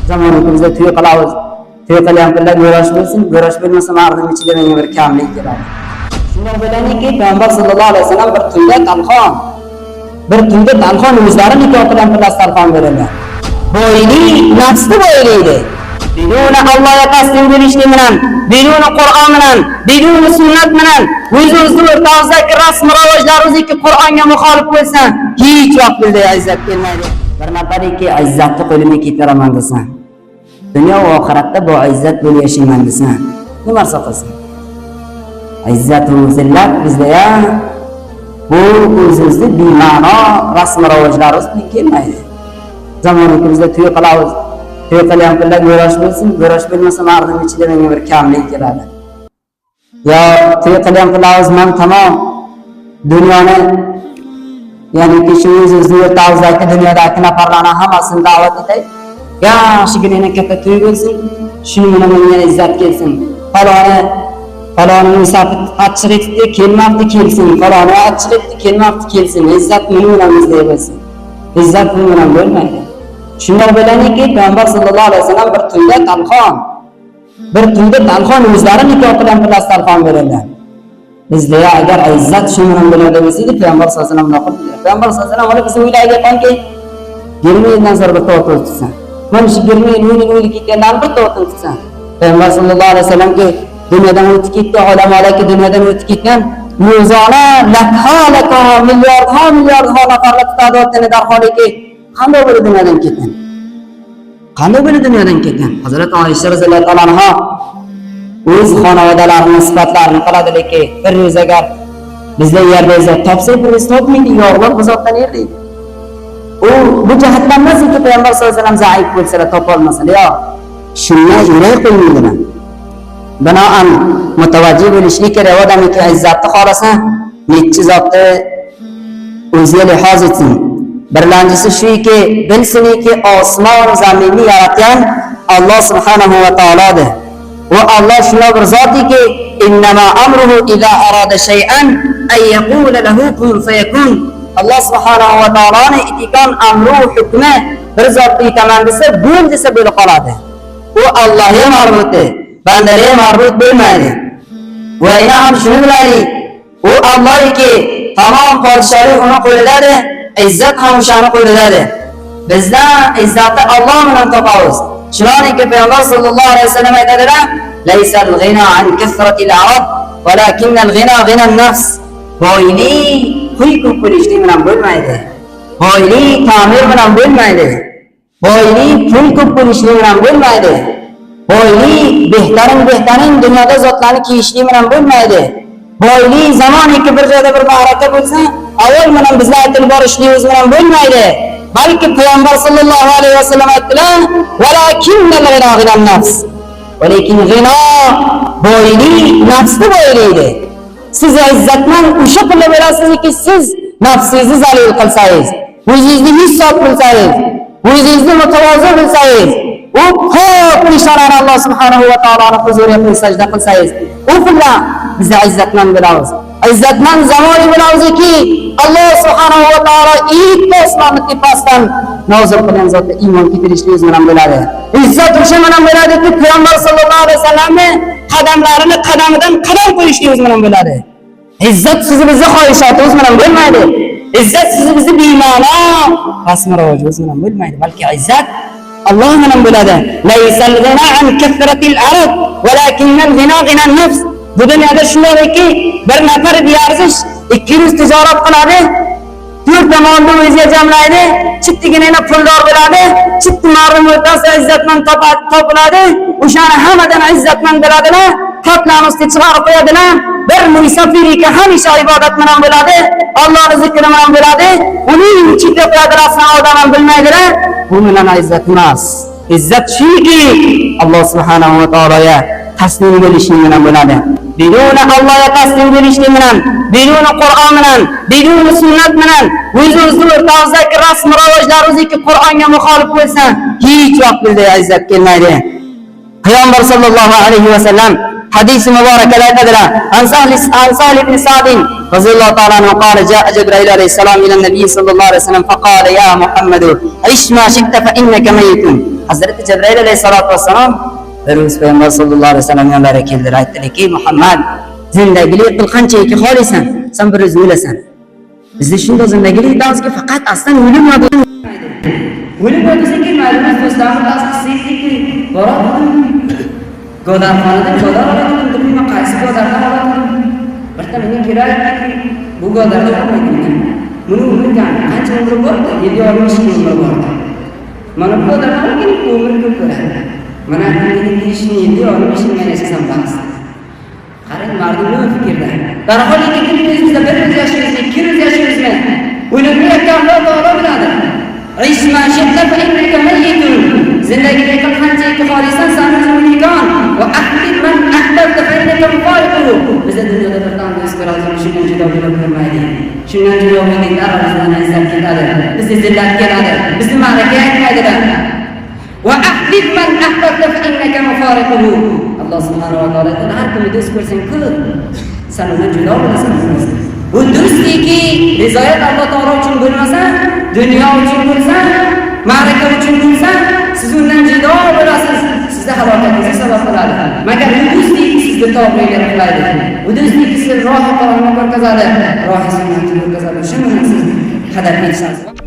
Zamonimizda bizda to'y qilamiz. To'y qilyaptilar, go'rash bo'lsin, go'rash bo'lmasa ma'rifat ichida menga bir kamlik keladi. Shundan bilanki Payg'ambar sallallohu alayhi vasallam bir tunda talxon o'zlari nikoh qilyaptilar, talxon berilgan. Boylik nafsni boylaydi. Biduni Allohga taslim bo'lishlik bilan, biduni Qur'on bilan, biduni sunnat bilan, o'z-o'zining o'rtamizdagi rasm-rivojlarimizdagi Qur'onga muxolif bo'lsa, hech vaqtda izzat kelmaydi. Bir nafariki izzatni qo'limga keltiraman desa, dunyo va oxiratda bu izzat bo'lib yashayman desa, nima qilsin? Izzatun zillat bizda ya bu o'zimizning bema'no rasm-rivojlarimiz bilan kelmaydi. Zamonimizda to'y qilamiz. To'y qilyaptilar, go'rash bo'lsin, go'rash bo'lmasa ma'rifat ichida menga bir kamlik keladi. Yo to'y qilyaptilar, men tamom dunyoni ya'ni shu o'zimizning o'rtamizdagi dunyodagi nafarlarni hammasini da'vat etay. Yaxshigina katta to'y bo'lsin, shuning bilan menga izzat kelsin. Faloni musafir achchiqlikda kelmabdi kelsin, faloni achchiqlikda kelmabdi kelsin. Izzat bilan bizda bo'lsin. Izzat bilan bo'lmaydi. Shundan bilanki Payg'ambar sallallohu alayhi vasallam bir tunda talxon o'zlari nikoh qilyaptilar, talxon berilgan. Bizda agar izzat shu bilan bo'ladi desa, Payg'ambar sallallohu alayhi vasallam naql qildi. Payg'ambar sallallohu alayhi vasallam bizni uylarga aytganki, "Girmaydan nazar bir to'g'ri tutsan. Mana shu girmaydan uyga ketganlar bir to'g'ri tutsan." Payg'ambar sallallohu alayhi vasallamga dunyodan o'tib ketdi, odamlarga dunyodan o'tib ketgan Muzona lakhalaka milliardha nafarlar tutadi o'tini darholiki qanday bo'lib dunyodan ketgan? Qanday bo'lib dunyodan ketgan? Hazrat Oysha roziyallohu anha o'z xonavadalarining sifatlarini qiladiki, bir ro'z agar bizda yerda izzat topsak, bir ro'z topmaydi, yo'qlar bizotdan erdik. Bu jihatdan emaski Payg'ambar sollallohu alayhi vasallam zaif bo'lsalar, topolmasalar, yo shunday yurak qo'ymaydilar. Binoan mutavajjih bo'lishlik kerak. Odamki izzatni xolasa, necha zotni o'ziga lihoz etsin. Birinchisi shuki, bilsinki osmon zaminni yaratgan Alloh subhanahu va taolodir. Va Alloh shunday bir zotiki, innama amruhu idza arada shay'an ay yaqula lahu kun fayakun. Alloh subhanahu va taoloning itikan amru hukmi bir zotga aytaman desa, bo'l desa bo'lib qoladi. U Allohga ma'rufdir. Bandaga ma'ruf bo'lmaydi. Va yana ham shuni bilaylik, u Allohki tamom podshohlik uni qo'lidadir, izzat ham o'shani qo'lidadir. Bizda izzatni Alloh bilan topamiz. Shuningdek Payg'ambar sallallohu alayhi vasallam aytadilar: "Laysal ghina an kasratil arab, walakinnal ghina ghina an-nafs." Boylik pul ko'p bo'lishlik bilan bo'lmaydi. Boylik ta'mir bilan bo'lmaydi. Boylik pul ko'p bo'lishlik bilan bo'lmaydi. Boylik behtarin dunyoda zotlarni kiyishlik bilan bo'lmaydi. Boylik zamoniki bir joyda bir ma'raka bo'lsa, avval bilan bizlar aytilib borishligimiz bilan bo'lmaydi. Balki Payg'ambar sallallohu alayhi vasallam aytdilar: "Walakinnal ghina ghinan nafs." Lekin g'ino boylik nafsni boylaydi. Siz izzatdan o'sha qilib berasizki, siz nafsingizni zalil qilsangiz, o'zingizni hisob qilsangiz, o'zingizni mutavozi qilsangiz, u ko'p nishonar Alloh subhanahu va taoloning huzuriga sajda qilsangiz, u bilan biz izzatdan bilamiz. Izzatdan zamoni bilamizki, Alloh subhanahu va taolo ilk osmonni tepasidan nozil qilgan zotga iymon keltirishimiz bilan bo'ladi. Izzat o'sha bilan bo'ladiki, Payg'ambar sallallohu alayhi vasallamning qadamlarini qadamidan qadam qo'yishimiz bilan bo'ladi. Izzat sizni bizning xohishotimiz bilan bo'lmaydi. Izzat sizni bizning bema'no rasm-rivojimiz bilan bo'lmaydi, balki izzat Alloh bilan bo'ladi. Laysal ghina an kasratil arab, walakinnal ghina ghina an-nafs. Bu dunyoda shundayki, bir nafar biyarzish 200 tijorat qiladi, 4 tomonda o'ziga jamlaydi, chittigina puldor bo'ladi, chitti ma'lum o'rtasida izzatdan topiladi, o'shani hammadan izzatdan biladilar, qatlarni ustiga chiqarib qo'yadilar. Bir musafirga hamisha ibodat bilan bo'ladi, Allohning zikri bilan bo'ladi, uning ichida qadrini odam bilmaydilar. Bu bilan izzat emas. Izzat shuki Alloh subhanahu va taologa taslim bo'lishing bilan bo'ladi. Biduni Allohga taslim bo'lishlik bilan, biduni Qur'on bilan, biduni sunnat bilan, o'zimizning o'rtamizdagi rasm-rivojlarimizdagi Qur'onga muxolif bo'lsa, hech vaqt bizga izzat kelmaydi. Payg'ambar sallallohu alayhi vasallam حديث مبارك لا تدرى عن سهل بن سعد رضي الله تعالى عنه قال جاء جبرائيل عليه السلام إلى النبي صلى الله عليه وسلم فقال يا محمد عش ما شئت فإنك ميت. Hazreti Cebrail aleyhissalatu vesselam Peygamber Peygamber sallallahu aleyhi ve sellem yanlara keldiler. Aytdilar ki Muhammad zindagilik qil qanchaki xohlaysan, sen bir o'zing o'lasan. Bizda shunday zindagilik dazki faqat aslan o'lim va o'lim o'tsa kelmaydi. Biz do'stlarimiz asli sevdiki boradi. Godarxonada godar oladi, nima qaysi godardan oladi? Birta menga kerak bu godarda olmaydi. Buni umridan qancha umri bor? 760 umri bor. Mana bu godardan umri ko'p bo'ladi. Mana bunday ishni 760 ming yashasam bas. Qarang, mardum nima fikrda? Darhol ikki o'zimizda bir o'z yashaymiz, ikki o'z yashaymiz. O'limni Alloh taolo biladi. Ishma shidda fa innaka mayyitun. Zindagilik qanchaki xohlaysan, sen o'zingdan va ahbib man ahbabta fa innaka mufariquhu. Bizda dunyoda bir dam do'st ko'ramiz, shundan judo bo'lib turmaydi. Shundan judo bo'lganlar orasidan izzat ketadi. Bizga zillat keladi. Bizni ma'raka aytmaydilar. Va ahbib man ahbabta fa innaka mufariquhu. Alloh subhanahu va taolo har kimni do'st ko'rsang ko'p, sen undan judo bo'lasan. Bu do'stlikki rizoyat Alloh taolo uchun bo'lmasa, dunyo uchun bo'lsa, ma'raka uchun bo'lsa, siz undan judo bo'lasiz. Sizda halokatga sabab bo'ladi. Magar bu do'stlik sizga to'g'ri qiladi. Bu do'stlik sizni rohi qalbga o'tkazadi, rohi sunnatga o'tkazadi. Shuni siz qadar etasiz.